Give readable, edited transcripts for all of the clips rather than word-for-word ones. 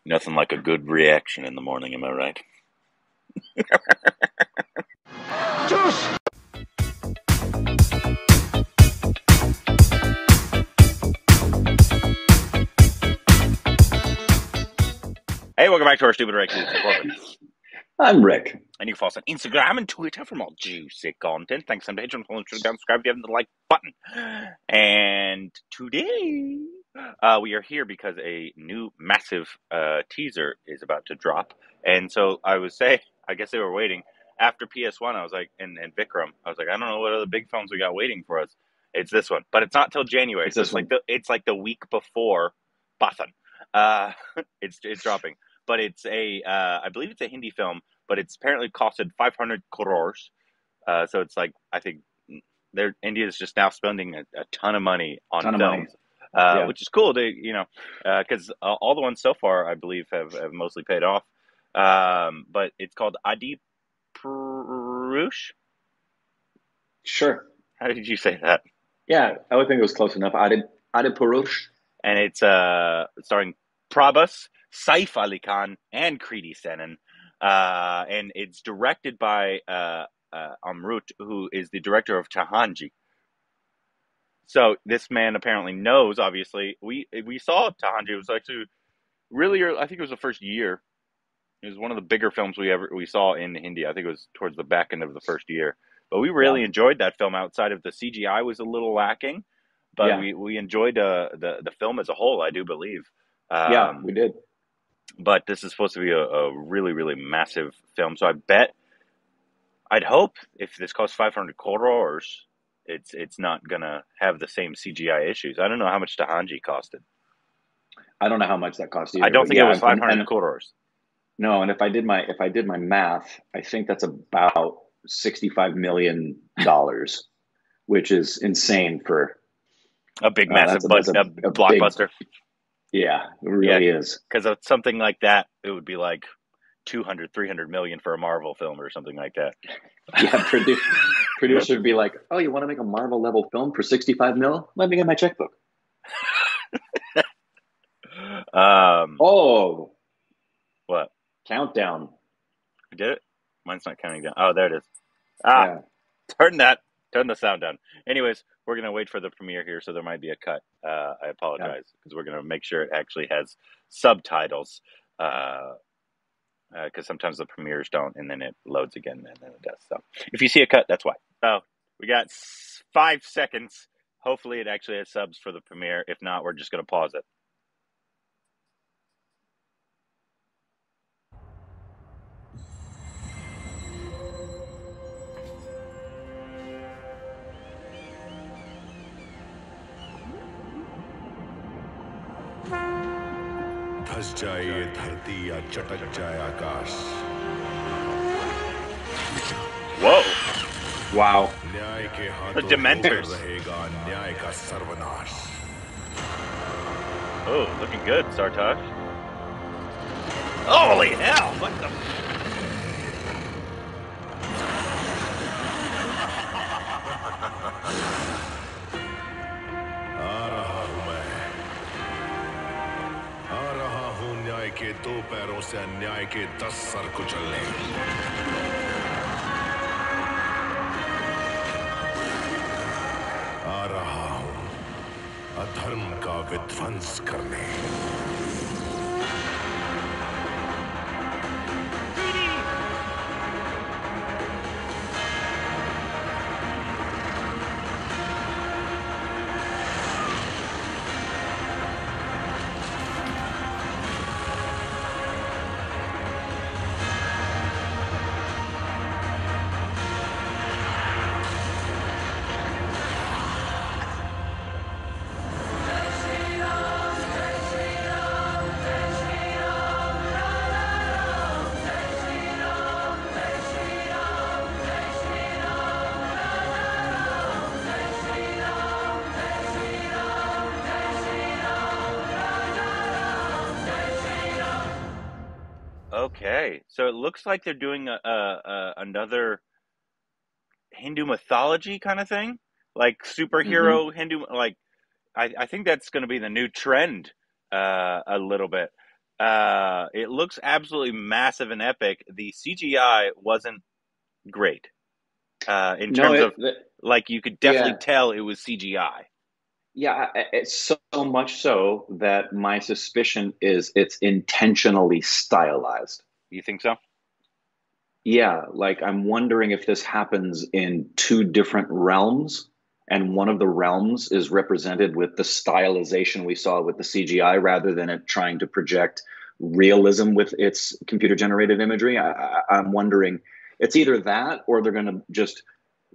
Nothing like a good reaction in the morning, am I right? Juice! Hey, welcome back to our Stupid Rex. It's Corbin. I'm Rick. And you can follow us on Instagram and Twitter for more juicy content. Thanks on Patreon. Follow, subscribe if you haven't, the like button. And today, we are here because a new massive teaser is about to drop. And so I guess they were waiting. After PS1, I was like, and Vikram, I was like, I don't know what other big films we got waiting for us. It's this one. But it's not till January. It's like the week before Pathan. It's dropping. But it's I believe it's a Hindi film, but it's apparently costed 500 crores. So it's like, I think India is just now spending a ton of money on films, which is cool. Because all the ones so far, I believe, have mostly paid off. But it's called Adipurush. Sure. How did you say that? Yeah, I would think it was close enough. Adipurush. And it's starring Prabhas, Saif Ali Khan, and Kriti Sanon. And it's directed by Omraut, who is the director of Tahanji. So this man apparently knows, obviously. We saw Tahanji. It was actually really early. I think it was the first year. It was one of the bigger films we saw in India. I think it was towards the back end of the first year. But we really enjoyed that film. Outside of the CGI was a little lacking, but we enjoyed the film as a whole, I do believe. Yeah, we did. But this is supposed to be a really, really massive film. So I'd hope if this costs 500 crores, it's not going to have the same CGI issues. I don't know how much Tahanji costed. I don't know how much that cost either. I don't think it was 500 crores. No, and if I did my math, I think that's about $65 million, which is insane for a big, massive a blockbuster. Yeah, it really is. Because of something like that, it would be like 200, 300 million for a Marvel film or something like that. Yeah, producer would be like, "Oh, you want to make a Marvel level film for 65 mil? Let me get my checkbook." What? Countdown. I did it? Mine's not counting down. Oh, there it is. Turn the sound down. Anyways, we're going to wait for the premiere here, so there might be a cut. I apologize, because we're going to make sure it actually has subtitles, because sometimes the premieres don't, and then it loads again, and then it does. So if you see a cut, that's why. So we got 5 seconds. Hopefully it actually has subs for the premiere. If not, we're just going to pause it. धस जाए ये धरती या चटक जाए आकाश. Whoa! Wow! न्याय के The Dementors. रहेगा न्याय का सर्वनाश. Oh, looking good, Sartosh. Holy hell! What the? न्याय के 2 पैरों से अन्याय के 10 सर कुचलने. आ रहा हूं अधर्म का विध्वंस करने. Okay, so it looks like they're doing another Hindu mythology kind of thing, like superhero Hindu. Like, I think that's going to be the new trend, a little bit. It looks absolutely massive and epic. The CGI wasn't great. In No, terms of, like, you could definitely yeah, tell it was CGI. yeah. It's so much so that my suspicion is it's intentionally stylized. You think so? Yeah, like I'm wondering if this happens in two different realms, and one of the realms is represented with the stylization we saw with the CGI rather than it trying to project realism with its computer generated imagery. I'm wondering it's either that or they're going to just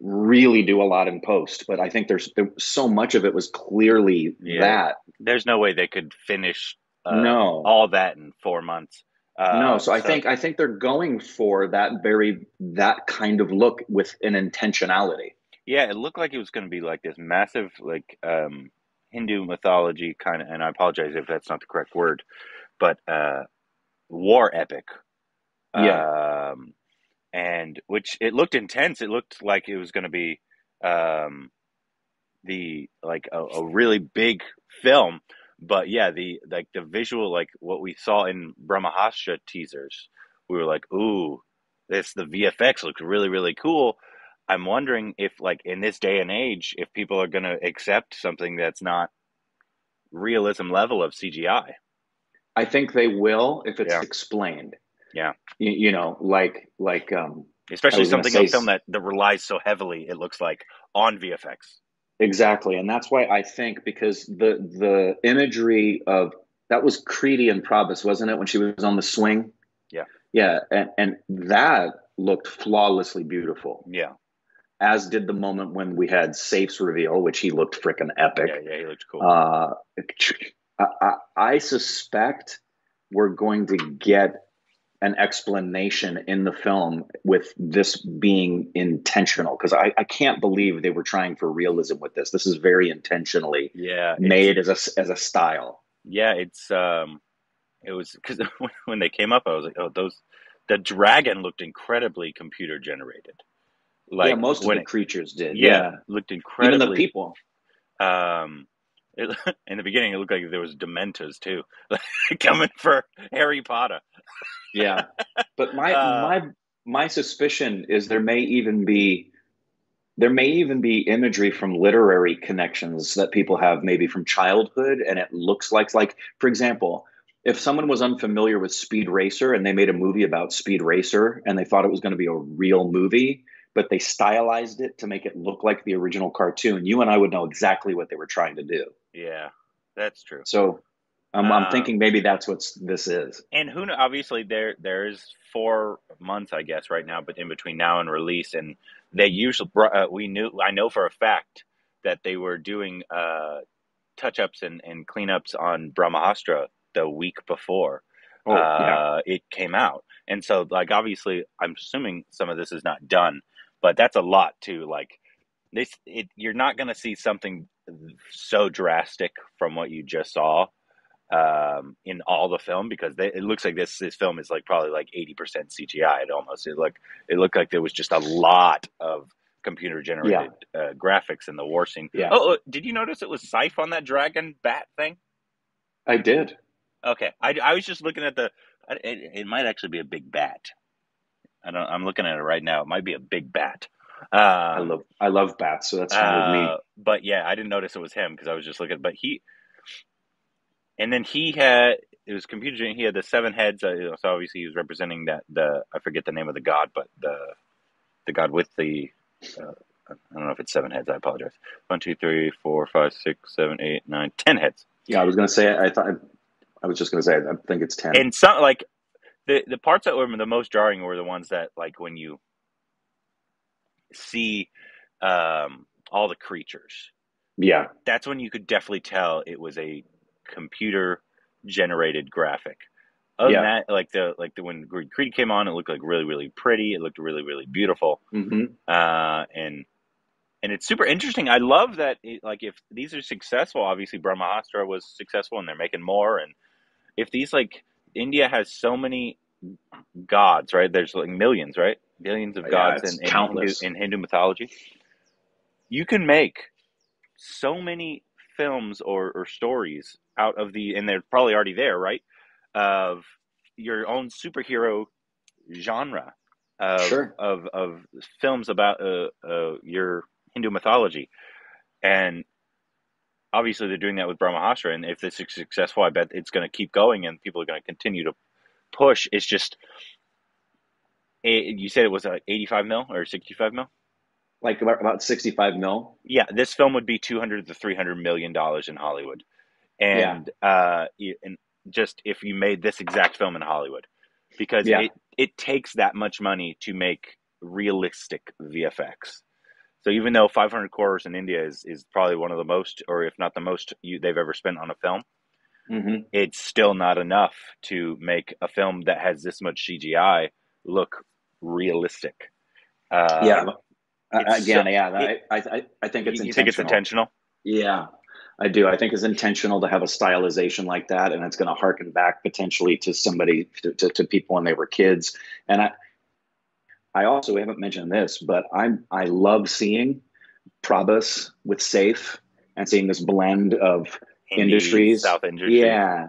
really do a lot in post. But I think there so much of it was clearly Yeah. that. There's no way they could finish No, all that in 4 months. no. So So I think they're going for that kind of look with an intentionality. yeah, it looked like it was going to be like this massive, like, Hindu mythology kind of, and I apologize if that's not the correct word, but war epic. Yeah. Um, and which it looked intense. It looked like it was going to be um, the like a really big film. But yeah, the visual, like what we saw in Brahmahastra teasers, we were like, ooh, the VFX looks really really cool. I'm wondering if, like, in this day and age, if people are going to accept something that's not realism level of CGI. I think they will if it's Yeah, explained. yeah. You know, I Especially was going to something, a say film that relies so heavily, it looks like, on VFX. exactly, and that's why I think because the imagery of that was Kriti and Prabhas, wasn't it, when she was on the swing? Yeah, Yeah, and that looked flawlessly beautiful. yeah, As did the moment when we had Saif's reveal, which he looked freaking yeah, epic. yeah. He looked cool. Uh, I suspect we're going to get an explanation in the film with this being intentional because I can't believe they were trying for realism with this. This is very intentionally Yeah, made as a style. it's it was because when they came up, I was like, oh, those the dragon looked incredibly computer generated. Yeah, Like most of when the it, creatures did. yeah, Yeah, looked even the incredibly. people. Um, it, in the beginning, it looked like there was Dementors too, coming for Harry Potter. Yeah, but Uh, my suspicion is there may even be imagery from literary connections that people have maybe from childhood and it looks like for example if someone was unfamiliar with Speed Racer and they made a movie about Speed Racer and they thought it was going to be a real movie but they stylized it to make it look like the original cartoon, you and I would know exactly what they were trying to do. yeah, that's true. So I'm Uh, thinking maybe that's what this is. and who obviously there's 4 months, I guess, right now, but in between now and release, and they usually I know for a fact that they were doing touch ups and cleanups on Brahmastra the week before Oh yeah. it came out, and so, like, obviously I'm assuming some of this is not done, but that's a lot too. Like, you're not going to see something so drastic from what you just saw in all the film, because it looks like this film is like probably like 80% CGI. It looked like there was just a lot of computer Yeah. generated graphics in the war scene. Yeah. Oh, did you notice it was Saif on that dragon bat thing? I did. Okay, I was just looking at it might actually be a big bat. I'm looking at it right now. It might be a big bat. I love bats, so that's fine with me. But yeah, I didn't notice it was him because I was just looking. But and then he had, it was computer generated. He had the seven heads. So obviously he was representing I forget the name of the god, but the god with the I don't know if it's seven heads. I apologize. 1, 2, 3, 4, 5, 6, 7, 8, 9, 10 heads. Yeah, I was just gonna say I think it's 10. And some, like, the parts that were the most jarring were the ones that, like, when you see all the creatures, Yeah. that's when you could definitely tell it was a computer generated graphic. Other than Yeah. that, when Creed came on, it looked like really really pretty. It looked really really beautiful, Hmm. And it's super interesting. I love that. Like, if these are successful, obviously Brahmastra was successful, and they're making more. And if these, like, India has so many gods, right? There's like millions, right? Billions of Yeah, gods it's in countless. Hindu mythology. You can make so many films or stories out of and they're probably already there, right? of your own superhero genre Sure. of films about your Hindu mythology. And obviously they're doing that with Brahmahastra, and if this is successful, I bet it's going to keep going and people are going to continue to push. It's just, you said it was 85 mil or 65 mil? Like about 65 mil. Yeah, this film would be 200 to 300 million dollars in Hollywood. Yeah. And just if you made this exact film in Hollywood, because Yeah. it takes that much money to make realistic VFX. So even though 500 crores in India is probably one of the most, or if not the most, they've ever spent on a film, Mm-hmm. it's still not enough to make a film that has this much CGI look realistic. Yeah. Again, it, I think it's you intentional. think it's intentional? Yeah, I do. I think it's intentional to have a stylization like that, and it's going to harken back potentially to somebody, to people when they were kids. And I also, we haven't mentioned this, but I love seeing Prabhas with Saif and seeing this blend of Hindi, industries. South industry. Yeah.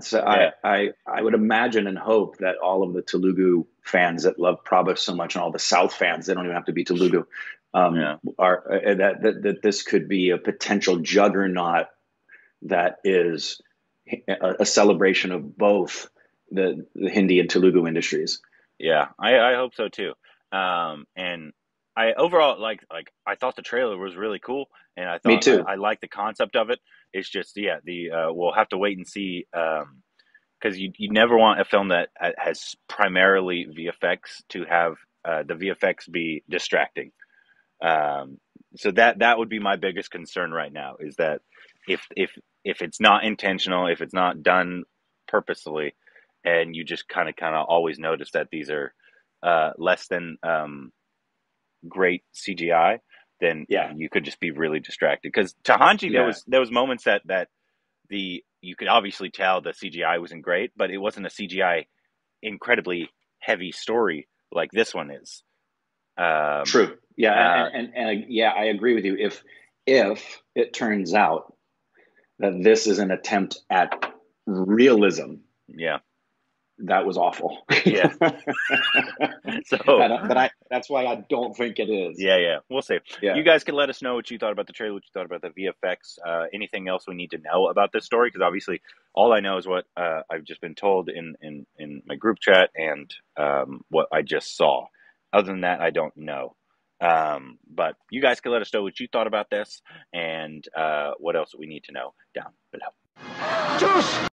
So Yeah. I would imagine and hope that all of the Telugu fans that love Prabhas so much, and all the South fans, they don't even have to be Telugu, are that this could be a potential juggernaut that is a celebration of both the Hindi and Telugu industries. Yeah, I hope so too. And I overall I thought the trailer was really cool, and I Me thought too. I liked the concept of it. It's just we'll have to wait and see, because you never want a film that has primarily VFX to have the VFX be distracting. So that would be my biggest concern right now, is that if it's not intentional, if it's not done purposely, and you just kind of always notice that these are less than great CGI, then you could just be really distracted. Because Tahanji, there was moments that you could obviously tell the CGI wasn't great, but it wasn't a CGI incredibly heavy story like this one is. True. Yeah, and yeah, I agree with you. If it turns out that this is an attempt at realism, that was awful. Yeah. So, but that's why I don't think it is. Yeah. We'll see. Yeah. You guys can let us know what you thought about the trailer, what you thought about the VFX, anything else we need to know about this story, because obviously all I know is what I've just been told in my group chat and what I just saw. Other than that, I don't know. But you guys can let us know what you thought about this and what else we need to know down below. Juice!